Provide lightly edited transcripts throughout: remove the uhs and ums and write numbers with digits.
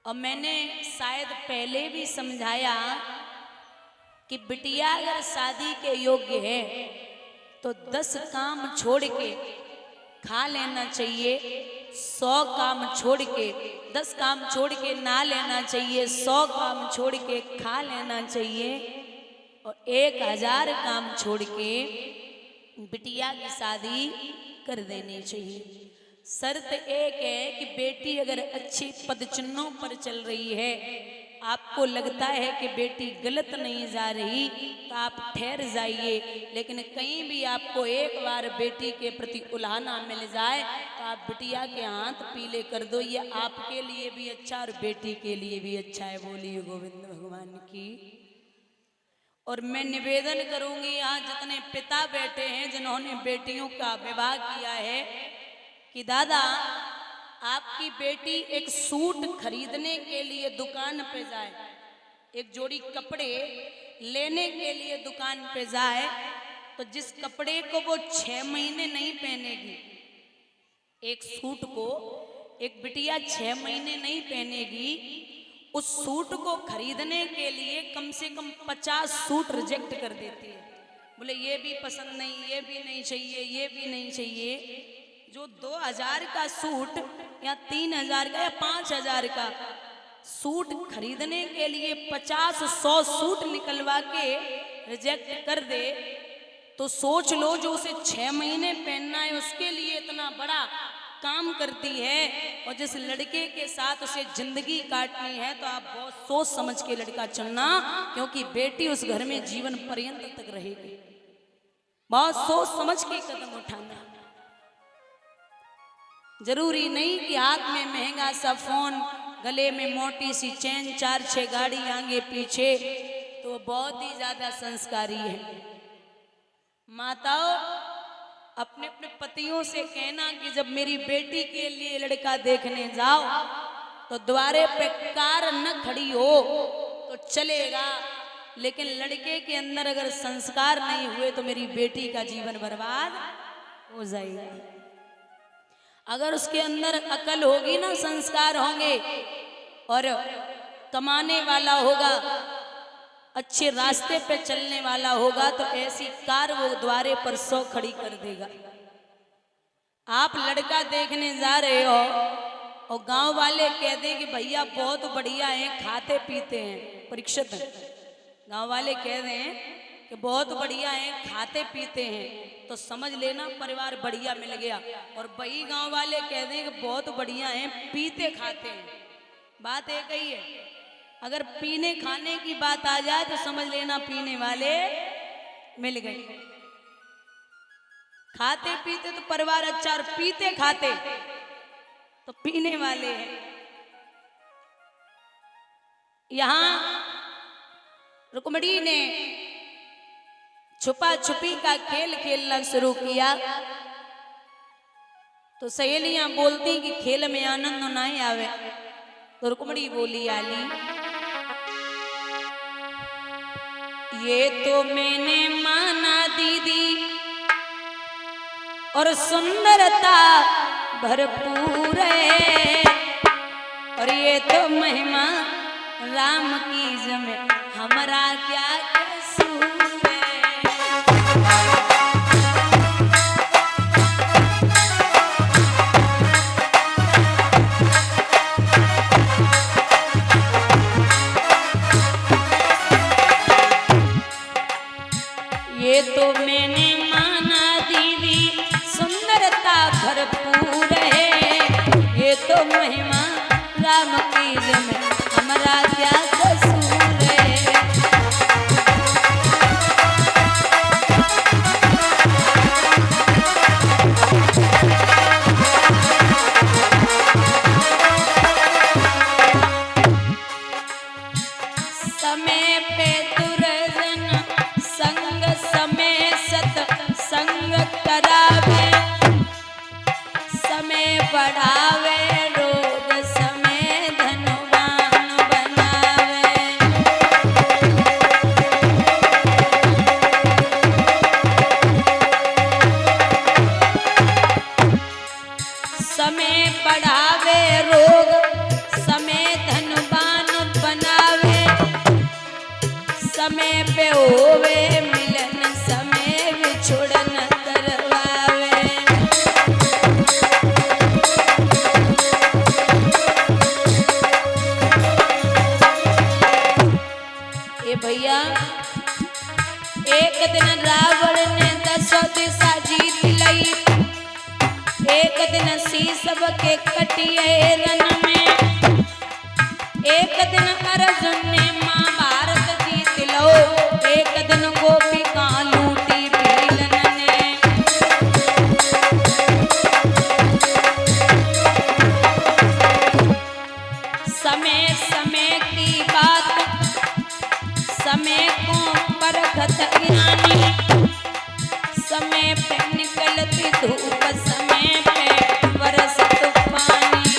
और मैंने शायद पहले भी समझाया कि बिटिया अगर शादी के योग्य है तो 10 काम छोड़ के खा लेना चाहिए, 100 काम छोड़ के 10 काम छोड़ के ना लेना चाहिए, 100 काम छोड़ के खा लेना चाहिए और 1000 काम छोड़ के बिटिया की शादी कर देनी चाहिए। शर्त एक है कि बेटी अगर अच्छे पद चिन्हों पर चल रही है, आपको लगता है कि बेटी गलत नहीं जा रही तो आप ठहर जाइए, लेकिन कहीं भी आपको एक बार बेटी के प्रति उल्हाना मिल जाए तो आप बिटिया के हाथ पीले कर दो। ये आपके लिए भी अच्छा और बेटी के लिए भी अच्छा है। बोलिए गोविंद भगवान की। और मैं निवेदन करूंगी यहाँ जितने पिता बैठे हैं जिन्होंने बेटियों का विवाह किया है कि दादा आपकी बेटी एक सूट खरीदने के लिए दुकान पे जाए, एक जोड़ी कपड़े लेने के लिए दुकान पे जाए तो जिस कपड़े को वो 6 महीने नहीं पहनेगी, एक सूट को एक बिटिया 6 महीने नहीं पहनेगी, उस सूट को खरीदने के लिए कम से कम 50 सूट रिजेक्ट कर देती है। बोले ये भी पसंद नहीं, ये भी नहीं चाहिए, ये भी नहीं चाहिए। जो 2000 का सूट या 3000 का या 5000 का सूट खरीदने के लिए 50-100 सूट निकलवा के रिजेक्ट कर दे तो सोच लो जो उसे 6 महीने पहनना है उसके लिए इतना बड़ा काम करती है, और जिस लड़के के साथ उसे जिंदगी काटनी है तो आप बहुत सोच समझ के लड़का चुनना, क्योंकि बेटी उस घर में जीवन पर्यंत तक रहेगी। बहुत सोच समझ के कदम उठाना। जरूरी नहीं कि हाथ में महंगा सा फोन, गले में मोटी सी चैन, 4-6 गाड़ी आगे पीछे, तो बहुत ही ज्यादा संस्कारी है। माताओं अपने अपने पतियों से कहना कि जब मेरी बेटी के लिए लड़का देखने जाओ तो द्वारे पे कार न खड़ी हो तो चलेगा, लेकिन लड़के के अंदर अगर संस्कार नहीं हुए तो मेरी बेटी का जीवन बर्बाद हो जाएगा। अगर उसके अंदर अकल होगी ना, संस्कार होंगे और कमाने वाला होगा, अच्छे रास्ते पे चलने वाला होगा, तो ऐसी कार वो द्वारे पर 100 खड़ी कर देगा। आप लड़का देखने जा रहे हो और गांव वाले कह दें कि भैया बहुत बढ़िया है, खाते पीते हैं, परीक्षित है, गांव वाले कह दें कि बहुत बढ़िया है, खाते पीते हैं, तो समझ लेना परिवार बढ़िया मिल गया। और वही गांव वाले कह दें कि बहुत बढ़िया है, पीते खाते हैं, बात एक ही है। अगर पीने खाने की बात आ जाए तो समझ लेना पीने वाले मिल गए। खाते पीते तो परिवार अच्छा, और पीते खाते तो पीने वाले हैं। यहां रुक्मणी ने छुपा छुपी का खेल खेलना शुरू किया तो सहेलियां बोलती कि खेल में आनंद नहीं आवे, तो रुक्मणी बोली आली ये तो मैंने माना दीदी और सुंदरता भरपूर है, और ये तो महिमा राम की जमे हमारा क्या कसूर है। ये तो मैंने माना दीदी सुंदरता भरपूर है, ये तो महिमा राम की जमे हमारा क्या कसूर है। समय पे दुर्जन संग समय सत संग करावे, समय बढ़ावे रोग समय धनवान बनावे। पे होवे मिलन समय विछुड़न करवावे। ये भैया एक दिन रावण ने 10 दिशा जीत लई, एक दिन शीश के कटिए रन में, एक दिन अर्जुन ने महाभारत जीत लो, एक दिन गोपिका लूटी भीलन ने। समय समय की बात समय को परखत ज्ञानी, समय पे निकलती धूप समय पे बरसत पानी।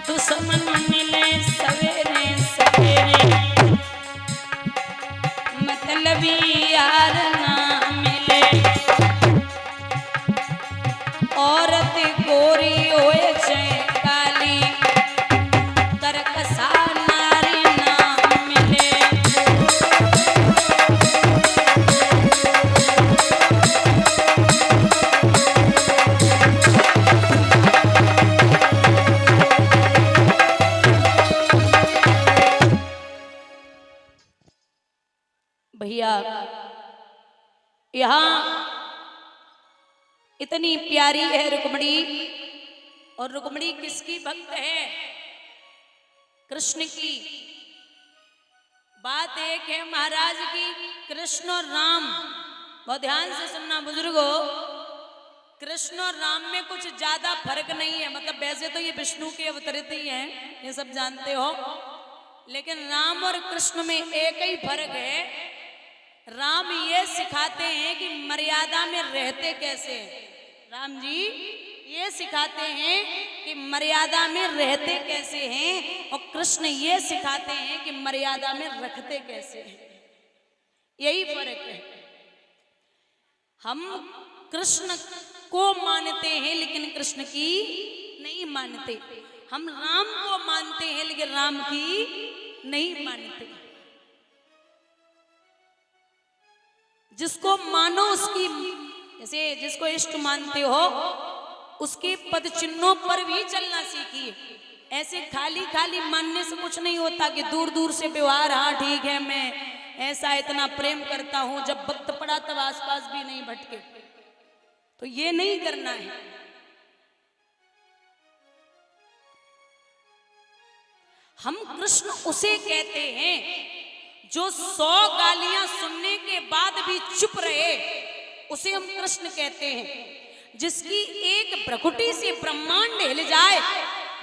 दुश्मन मिले सवेरे सवेरे, मतलबी यार ना मिले, औरत गोरी होए चाहे काली, करकसा नारी ना मिले। भैया यहाँ इतनी प्यारी है रुक्मणी, और रुक्मणी किसकी भक्त है? कृष्ण की। बात एक है महाराज की, कृष्ण और राम, बहुत ध्यान से सुनना बुजुर्गो, कृष्ण और राम में कुछ ज्यादा फर्क नहीं है। मतलब वैसे तो ये विष्णु के अवतरित ही हैं, ये सब जानते हो, लेकिन राम और कृष्ण में एक ही फर्क है। राम ये सिखाते हैं कि मर्यादा में रहते कैसे हैं। राम जी ये सिखाते हैं कि मर्यादा में रहते कैसे हैं, और कृष्ण ये सिखाते हैं कि मर्यादा में रखते कैसे हैं। यही फर्क है। हम कृष्ण को मानते हैं लेकिन कृष्ण की नहीं मानते, हम राम को मानते हैं लेकिन राम की नहीं मानते। जिसको मानो उसकी, जैसे जिसको इष्ट मानते हो उसके पद चिन्हों पर भी चलना सीखिए। ऐसे खाली खाली मानने से कुछ नहीं होता कि दूर दूर से व्यवहार, हाँ ठीक है मैं ऐसा इतना प्रेम करता हूं, जब वक्त पड़ा तब आसपास भी नहीं भटके, तो ये नहीं करना है। हम कृष्ण उसे कहते हैं जो 100 गालियां सुनने के बाद भी चुप रहे, उसे हम कृष्ण कहते हैं। जिसकी एक भ्रकुटी से ब्रह्मांड हिल जाए,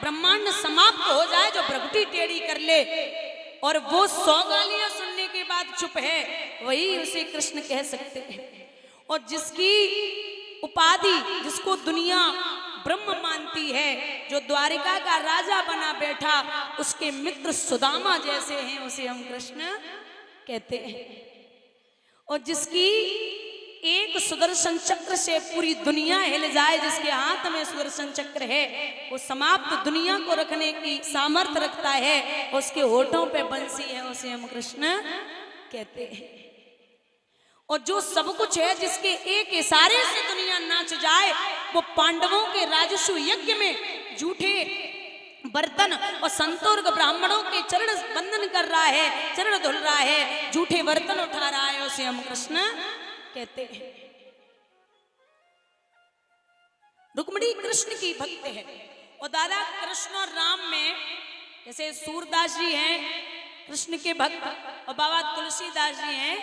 ब्रह्मांड समाप्त हो जाए, जो भ्रकुटी टेढ़ी कर ले और वो 100 गालियां सुनने के बाद चुप है, वही उसे कृष्ण कह सकते हैं। और जिसकी उपाधि, जिसको दुनिया ब्रह्म मानती है, जो द्वारिका का राजा बना बैठा, उसके मित्र सुदामा जैसे हैं, उसे हम कृष्ण कहते हैं। और जिसकी एक सुदर्शन चक्र से पूरी दुनिया हिल जाए, जिसके हाथ में सुदर्शन चक्र है, वो समाप्त दुनिया को रखने की सामर्थ्य रखता है, उसके होठों पे बंसी है, उसे हम कृष्ण कहते हैं। और जो सब कुछ है, जिसके एक इशारे से दुनिया नाच जाए, वो पांडवों के राजस्व यज्ञ में झूठे बर्तन और संतोर्ग ब्राह्मणों के चरण बंधन कर रहा है, चरण धुल रहा है, झूठे बर्तन उठा रहा है, उसे हम कृष्ण कहते हैं। रुक्मिणी कृष्ण की भक्त है। और दादा कृष्ण और राम में जैसे सूरदास जी हैं कृष्ण के भक्त, और बाबा तुलसीदास जी हैं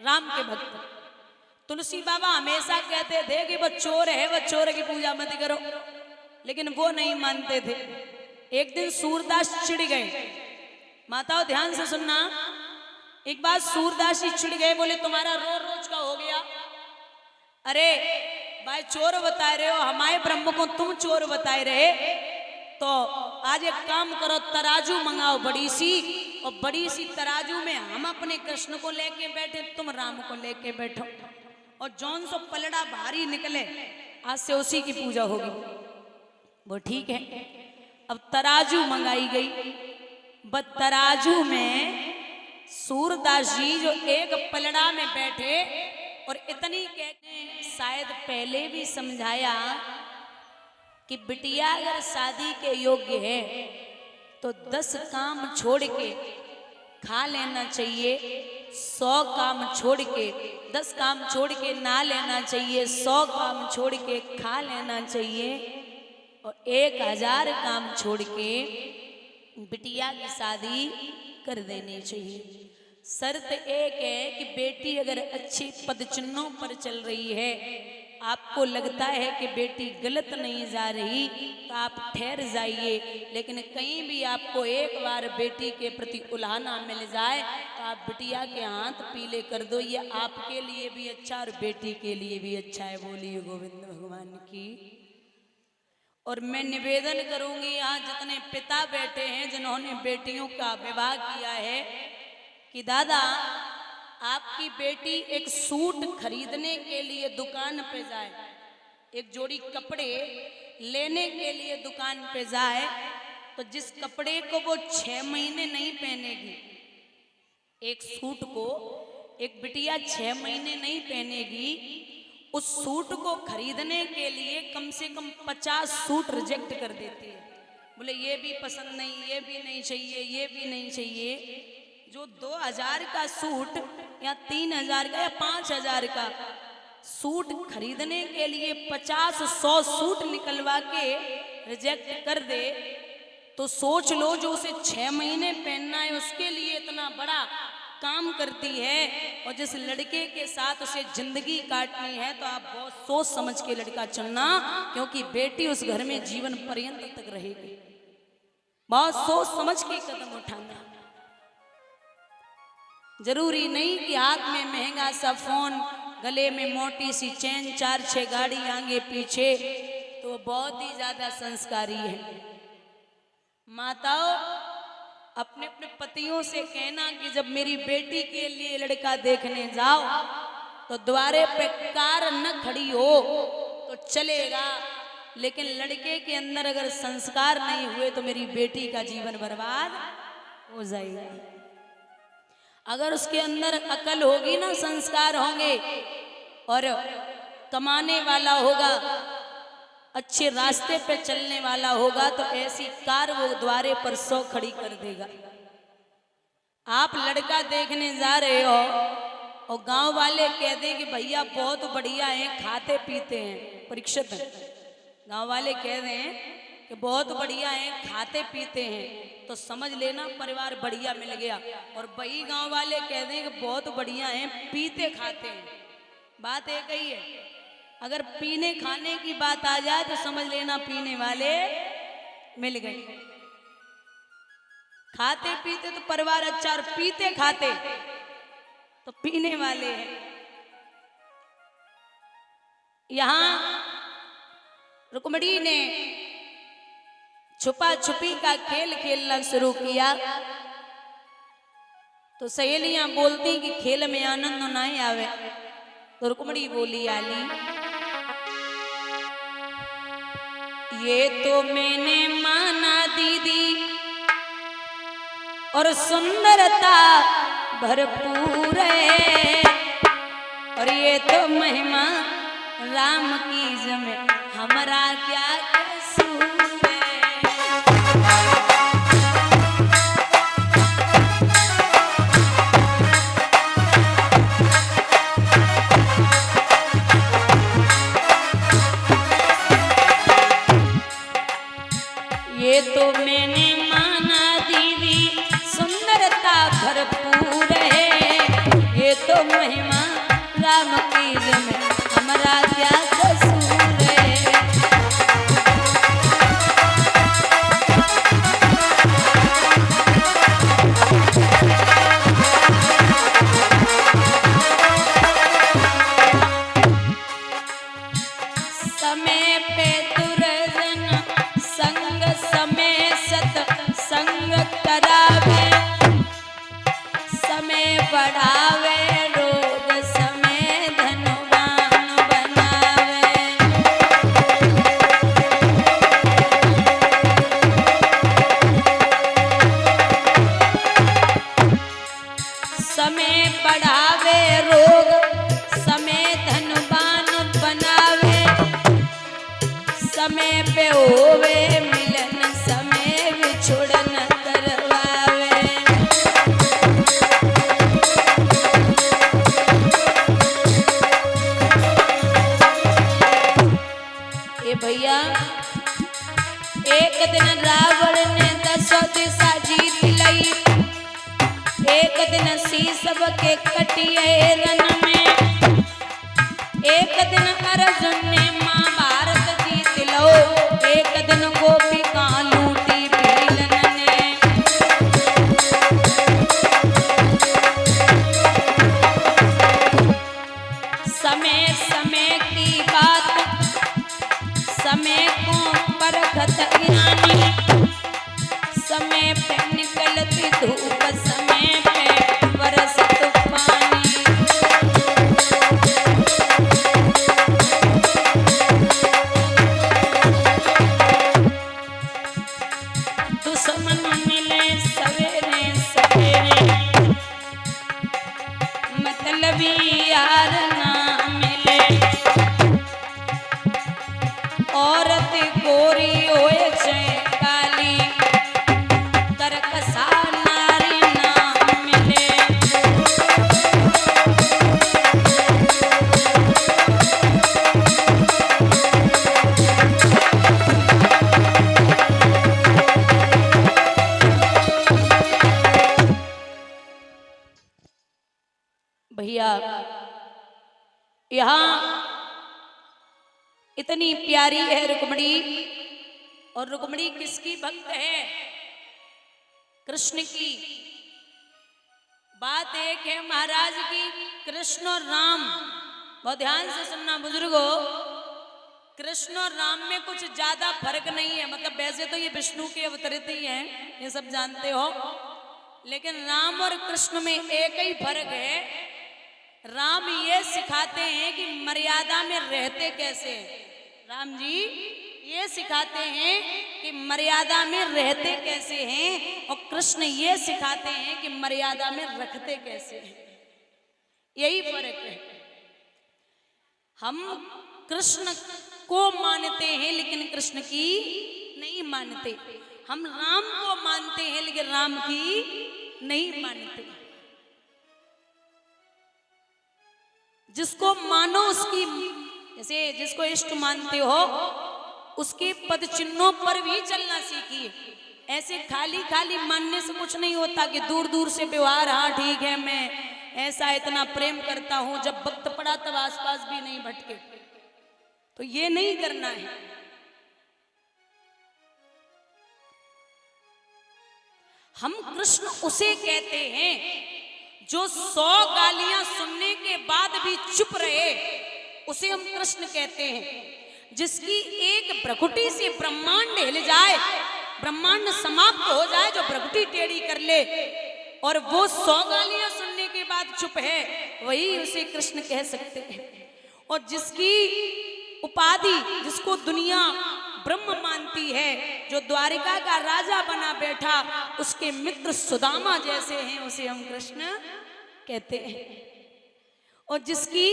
राम के भक्त। तुलसी बाबा हमेशा कहते थे कि वो चोर है, वो चोर की पूजा मत करो, लेकिन वो नहीं मानते थे। एक दिन सूरदास चिढ़ गए। माताओं ध्यान से सुनना, एक बार सूरदास जी चिढ़ गए, बोले तुम्हारा रोज रोज का हो गया। अरे भाई चोर बता रहे हो, हमारे ब्रह्म को तुम चोर बताए रहे, तो आज एक काम करो, तराजू मंगाओ बड़ी सी, और बड़ी सी तराजू में हम अपने कृष्ण को लेके बैठे, तुम राम को लेके बैठो, और जौन सो पलड़ा भारी निकले आज से उसी की पूजा होगी। वो ठीक है। अब तराजू मंगाई गई, बस तराजू में सूरदास जी जो एक पलड़ा में बैठे और इतनी कहते, शायद पहले भी समझाया कि बिटिया अगर शादी के योग्य है तो 10 काम छोड़ के खा लेना चाहिए, 100 काम छोड़ के 10 काम छोड़ के ना लेना चाहिए, 100 काम छोड़ के खा लेना चाहिए और 1000 काम छोड़ के बिटिया की शादी कर देनी चाहिए। शर्त एक है कि बेटी अगर अच्छे पद चिन्हों पर चल रही है, आपको लगता है कि बेटी गलत नहीं जा रही, तो आप ठहर जाइए। लेकिन कहीं भी आपको एक बार बेटी के प्रति उल्हाना मिल जाए तो आप बिटिया के हाथ पीले कर दो, ये आपके लिए भी अच्छा और बेटी के लिए भी अच्छा है। बोलिए गोविंद भगवान की। और मैं निवेदन करूंगी, यहाँ जितने पिता बैठे हैं जिन्होंने बेटियों का विवाह किया है, कि दादा आपकी बेटी एक सूट खरीदने के लिए दुकान पे जाए, एक जोड़ी कपड़े लेने के लिए दुकान पे जाए, तो जिस कपड़े को वो 6 महीने नहीं पहनेगी, एक सूट को एक बिटिया 6 महीने नहीं पहनेगी, उस सूट को खरीदने के लिए कम से कम 50 सूट रिजेक्ट कर देती है। बोले ये भी पसंद नहीं, ये भी नहीं चाहिए, ये भी नहीं चाहिए। जो 2000 का सूट या 3000 का या 5000 का सूट खरीदने के लिए 50-100 सूट निकलवा के रिजेक्ट कर दे, तो सोच लो जो उसे 6 महीने पहनना है उसके लिए इतना बड़ा काम करती है, और जिस लड़के के साथ उसे जिंदगी काटनी है तो आप बहुत सोच समझ के लड़का चुनना, क्योंकि बेटी उस घर में जीवन पर्यंत तक रहेगी। बहुत सोच समझ के कदम उठाना। जरूरी नहीं कि हाथ में महंगा सा फोन, गले में मोटी सी चेन, 4-6 गाड़ी आगे पीछे, तो बहुत ही ज्यादा संस्कारी है। माताओं अपने अपने पतियों से कहना कि जब मेरी बेटी के लिए लड़का देखने जाओ तो द्वारे पे कार न खड़ी हो तो चलेगा, लेकिन लड़के के अंदर अगर संस्कार नहीं हुए तो मेरी बेटी का जीवन बर्बाद हो जाएगा। अगर उसके अंदर अकल होगी ना, संस्कार होंगे और कमाने वाला होगा, अच्छे रास्ते पे चलने वाला होगा, तो ऐसी कार वो द्वारे पर 100 खड़ी कर देगा। आप लड़का देखने जा रहे हो और गांव वाले कह दें कि भैया बहुत बढ़िया है, खाते पीते हैं, परीक्षित गांव वाले कह दें कि बहुत बढ़िया है, खाते पीते हैं, तो समझ लेना परिवार बढ़िया मिल गया। और वही गांव वाले कह दें कि बहुत बढ़िया है, पीते खाते हैं, बात एक ही है। अगर पीने खाने की बात आ जाए तो समझ लेना पीने वाले मिल गए। खाते पीते तो परिवार अच्छा, और पीते खाते तो पीने वाले हैं। यहां रुक्मिणी ने छुपा छुपी का खेल खेलना शुरू किया, तो सहेलियां बोलती कि खेल में आनंद नहीं आवे, तो रुक्मिणी बोली आली, ये तो मैंने माना दीदी और सुंदरता भरपूर है, और ये तो महिमा राम की जमे, हमारा क्या कसूर है। ये तो मैंने माना दीदी सुंदरता भरपूर है, ये तो महिमा राम की जमे, हमारा क्या कसूर है। समय पे दुर्जन संग, समय सत्संग करावे, समय बढ़ावे रोग, समय धनवान बनावे। समय पे होवे मिलन, समय बिछुड़ न करवावे। ए भैया, एक दिन रावण ने 10 दिशा जीत लई, एक दिन शीश के कटिए रन में, एक दिन अर्जुन ने महाभारत जीत लो, एक दिन गोपिका लूटी भीलन ने। समय समय की बात, समय को परखत ज्ञानी, समय पे निकलती धूप, समय पे बरसत पानी। दुश्मन मिले सवेरे सवेरे, मतलबी यार ना मिले। औरत गोरी होए चाहे काली, करकसा नारी ना मिले। भैया, यहाँ इतनी प्यारी है रुक्मणी, और रुक्मणी किसकी भक्त है? कृष्ण की। बात एक है महाराज की, कृष्ण और राम, बहुत ध्यान से सुनना बुजुर्गो, कृष्ण और राम में कुछ ज्यादा फर्क नहीं है। मतलब वैसे तो ये विष्णु के अवतरित ही हैं, ये सब जानते हो, लेकिन राम और कृष्ण में एक ही फर्क है। राम ये सिखाते हैं कि मर्यादा में रहते कैसे हैं। राम जी ये सिखाते हैं कि मर्यादा में रहते कैसे हैं, और कृष्ण ये सिखाते हैं कि मर्यादा में रखते कैसे हैं। यही फर्क है। हम कृष्ण को मानते हैं लेकिन कृष्ण की नहीं मानते। हम राम को मानते हैं लेकिन राम की नहीं मानते। जिसको मानो उसकी, जैसे जिसको इष्ट मानते हो उसके पद चिन्हों पर भी चलना सीखिए। ऐसे खाली खाली मानने से कुछ नहीं होता कि दूर दूर से व्यवहार, हाँ ठीक है मैं ऐसा इतना प्रेम करता हूं, जब वक्त पड़ा तब आसपास भी नहीं भटके, तो ये नहीं करना है। हम कृष्ण उसे कहते हैं जो 100 गालियां सुनने के बाद भी चुप रहे, उसे हम कृष्ण कहते हैं। जिसकी एक भ्रकुटी से ब्रह्मांड हिल जाए, ब्रह्मांड समाप्त हो जाए, जो भ्रकुटी टेढ़ी कर ले और वो 100 गालियां सुनने के बाद चुप है, वही उसे कृष्ण कह सकते हैं। और जिसकी उपाधि, जिसको दुनिया ब्रह्म मानती है, जो द्वारिका का राजा बना बैठा, उसके मित्र सुदामा जैसे हैं, उसे हम कृष्ण कहते हैं। और जिसकी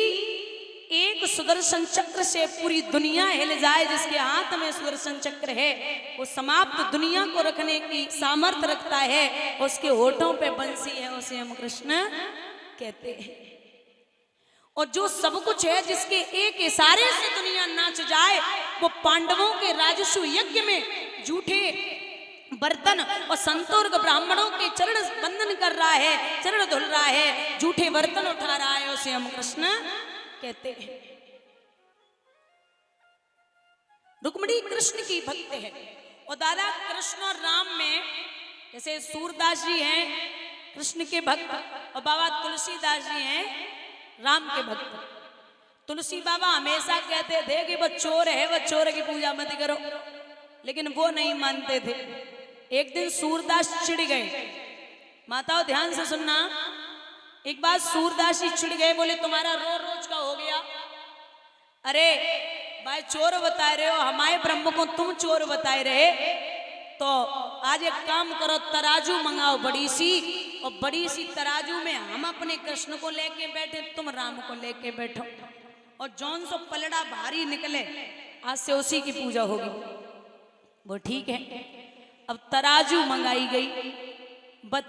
एक सुदर्शन चक्र से पूरी दुनिया हिल जाए, जिसके हाथ में सुदर्शन चक्र है, वो समाप्त दुनिया को रखने की सामर्थ्य रखता है, उसके होठों पे बंसी है, उसे हम कृष्ण कहते हैं। और जो सब कुछ है, जिसके एक इशारे से दुनिया नाच जाए, वो पांडवों के राजस्व यज्ञ में झूठे बर्तन और संतोर्ग ब्राह्मणों के चरण बंदन कर रहा है, चरण धुल रहा है, झूठे बर्तन उठा रहा है, उसे हम कृष्ण कहते हैं। रुक्मिणी कृष्ण की भक्त है। और दादा कृष्ण और राम में जैसे सूरदास जी हैं कृष्ण के भक्त, और बाबा तुलसीदास जी हैं राम के भक्त। तुलसी बाबा हमेशा कहते थे कि वो चोर है, वो चोर की पूजा मत करो, लेकिन वो नहीं मानते थे। एक दिन सूरदास चिढ़ गए। माताओं ध्यान से सुनना, एक बार सूरदास जी चिढ़ गए, बोले तुम्हारा रोज का हो गया। अरे भाई चोर बता रहे हो, हमारे ब्रह्म को तुम चोर बताए रहे, तो आज एक काम करो, तराजू मंगाओ बड़ी सी, और बड़ी सी तराजू में हम अपने कृष्ण को लेके बैठे, तुम राम को लेके बैठो, और जौन सो पलड़ा भारी निकले आज से उसी की पूजा होगी। वो ठीक है। अब तराजू मंगाई गई।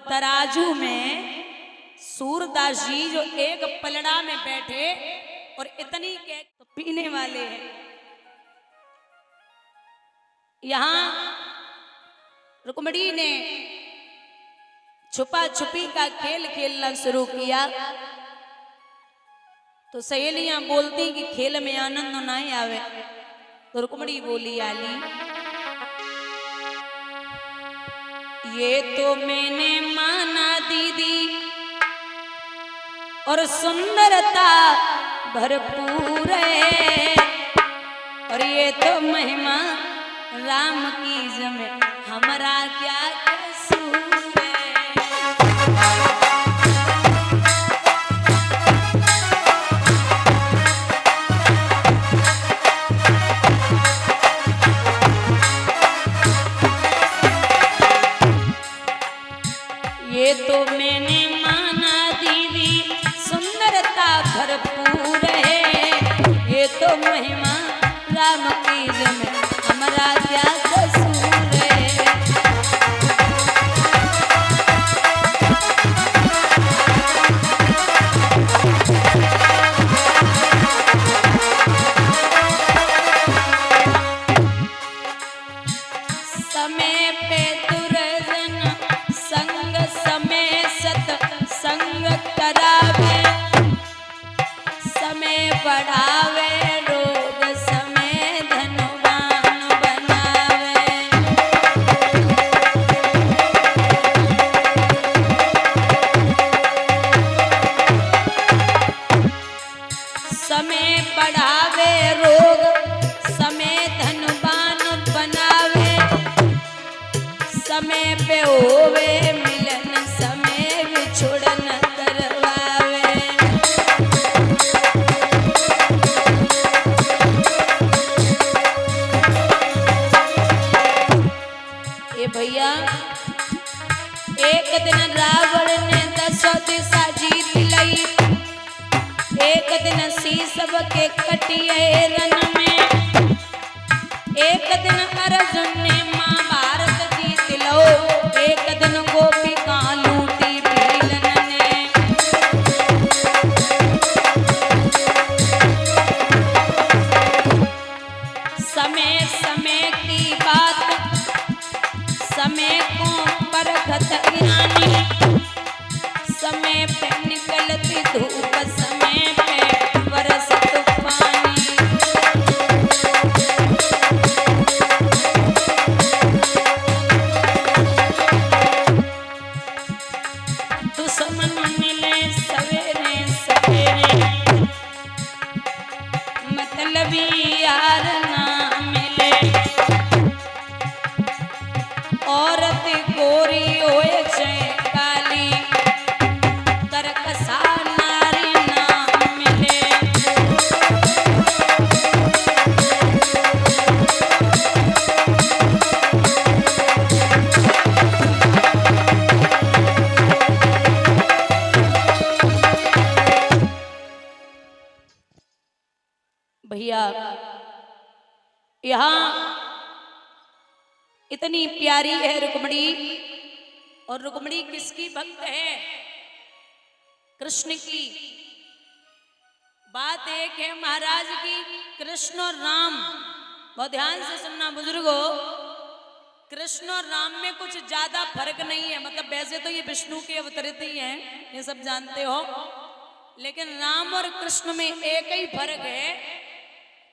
तराजू में सूरदास जी जो एक पलड़ा में बैठे और इतनी के तो पीने वाले हैं। यहां रुक्मणी ने छुपा छुपी का खेल खेलना शुरू किया तो सहेलियां बोलती कि खेल में आनंद नहीं आवे। तो रुक्मणी बोली, आली ये तो मैंने माना दीदी और सुंदरता भरपूर है, और ये तो महिमा राम की जमे हमारा क्या कसूर है। ये तो मैंने माना दीदी सुंदरता भरपूर है, ये तो महिमा राम की जमे हमारा क्या कसूर है। समय पे दुर्जन संग समय सत संग करावे, समय बढ़ावे रोग समय धनवान बनावे। समय बढ़ावे रोग समय धनवान बनावे, समय पे होवे मिलन समय विछुड़न करवावे। ए भैया, एक दिन रावण ने 10 दिशा जीत लई, एक दिन शीशब के कटिए रन में, एक दिन अर्जुन ने महाभारत जीत लो, एक दिन गोपिका लूटी भीलन ने। समय समय की बात समय को परखत ज्ञानी, समय पे निकलती धूप समय पे बरसत पानी। दुश्मन मिले सवेरे सवेरे, मतलबी यार ना मिले, औरत गोरी होए चाहे काली, करकसा नारी ना मिले। भैया, यहाँ इतनी प्यारी है रुक्मणी, और रुक्मणी किसकी भक्त है? कृष्ण की। बात एक है महाराज की, कृष्ण और राम, बहुत ध्यान से सुनना बुजुर्गो, कृष्ण और राम में कुछ ज्यादा फर्क नहीं है। मतलब वैसे तो ये विष्णु के अवतरित ही हैं, ये सब जानते हो, लेकिन राम और कृष्ण में एक ही फर्क है।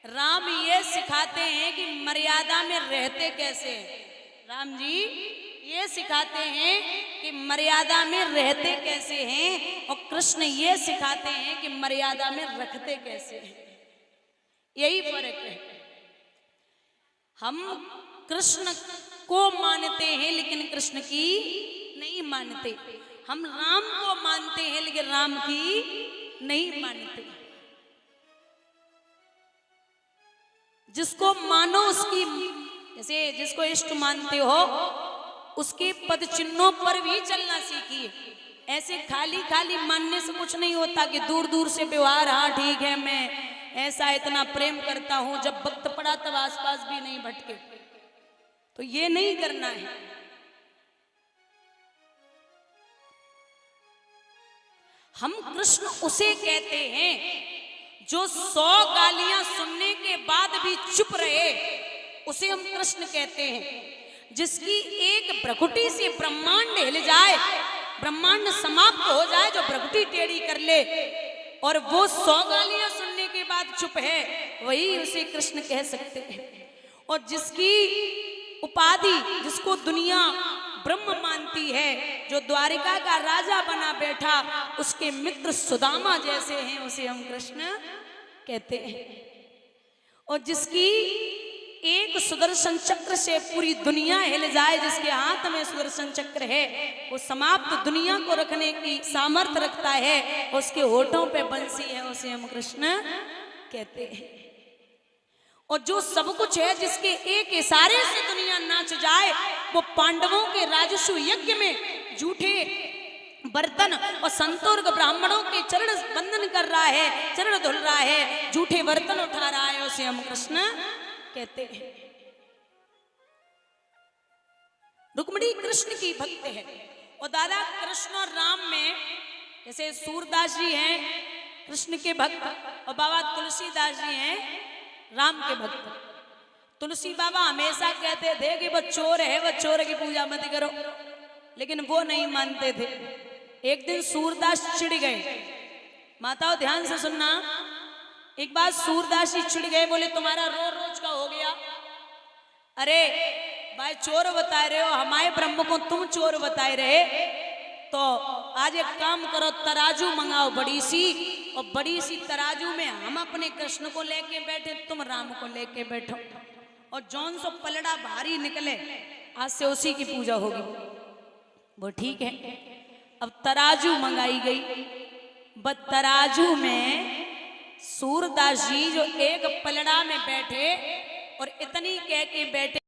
राम ये सिखाते हैं कि मर्यादा में रहते कैसे हैं। राम जी ये सिखाते हैं कि मर्यादा में रहते कैसे हैं, और कृष्ण ये सिखाते हैं कि मर्यादा में रखते कैसे हैं। यही फर्क है। हम कृष्ण को मानते हैं लेकिन कृष्ण की नहीं मानते। हम राम को मानते हैं लेकिन राम की नहीं मानते। जिसको मानो उसकी, जैसे जिसको इष्ट मानते हो उसके पद चिन्हों पर भी चलना सीखिए। ऐसे खाली खाली मानने से कुछ नहीं होता कि दूर दूर से व्यवहार, हाँ ठीक है मैं ऐसा इतना प्रेम करता हूं, जब वक्त पड़ा तब आसपास भी नहीं भटके। तो ये नहीं करना है। हम कृष्ण उसे कहते हैं जो 100 गालियां सुनने के बाद भी चुप रहे, उसे हम कृष्ण कहते हैं। जिसकी एक भ्रकुटी से ब्रह्मांड हिल जाए, ब्रह्मांड समाप्त हो जाए, जो भ्रकुटी टेढ़ी कर ले और वो 100 गालियां सुनने के बाद चुप है, वही उसे कृष्ण कह सकते हैं। और जिसकी उपाधि, जिसको दुनिया ब्रह्म मानती है, जो द्वारिका का राजा बना बैठा, उसके मित्र सुदामा जैसे हैं, उसे हम कृष्ण कहते हैं। और जिसकी एक सुदर्शन चक्र से पूरी दुनिया हिल जाए, जिसके हाथ में सुदर्शन चक्र है, वो समाप्त दुनिया को रखने की सामर्थ्य रखता है, उसके होठों पे बंसी है, उसे हम कृष्ण कहते हैं। और जो सब कुछ है, जिसके एक इशारे से दुनिया नाच जाए, वो पांडवों के राजस्व यज्ञ में झूठे बर्तन और संतोर्ग ब्राह्मणों के चरण बंदन कर रहा है, चरण धुल रहा है, झूठे बर्तन उठा रहा है, उसे हम कृष्ण कहते हैं। रुक्मिणी कृष्ण की भक्त है। और दादा कृष्ण और राम में जैसे सूरदास जी हैं कृष्ण के भक्त, और बाबा तुलसीदास जी हैं राम के भक्त। तुलसी बाबा हमेशा कहते थे कि वो चोर है, वो चोर की पूजा मत करो, लेकिन वो नहीं मानते थे। एक दिन सूरदास चिढ़ गए। माताओं ध्यान से सुनना, एक बार सूरदास जी चिढ़ गए, बोले तुम्हारा रोज का हो गया। अरे भाई चोर बता रहे हो, हमारे ब्रह्म को तुम चोर बताए रहे, तो आज एक काम करो, तराजू मंगाओ बड़ी सी, और बड़ी सी तराजू में हम अपने कृष्ण को लेके बैठे, तुम राम को लेके बैठो, और जौन सो पलड़ा भारी निकले, आज से उसी की पूजा होगी। वो ठीक है। अब तराजू मंगाई गई। बस तराजू में सूरदास जी जो एक पलड़ा में बैठे और इतनी कह के बैठे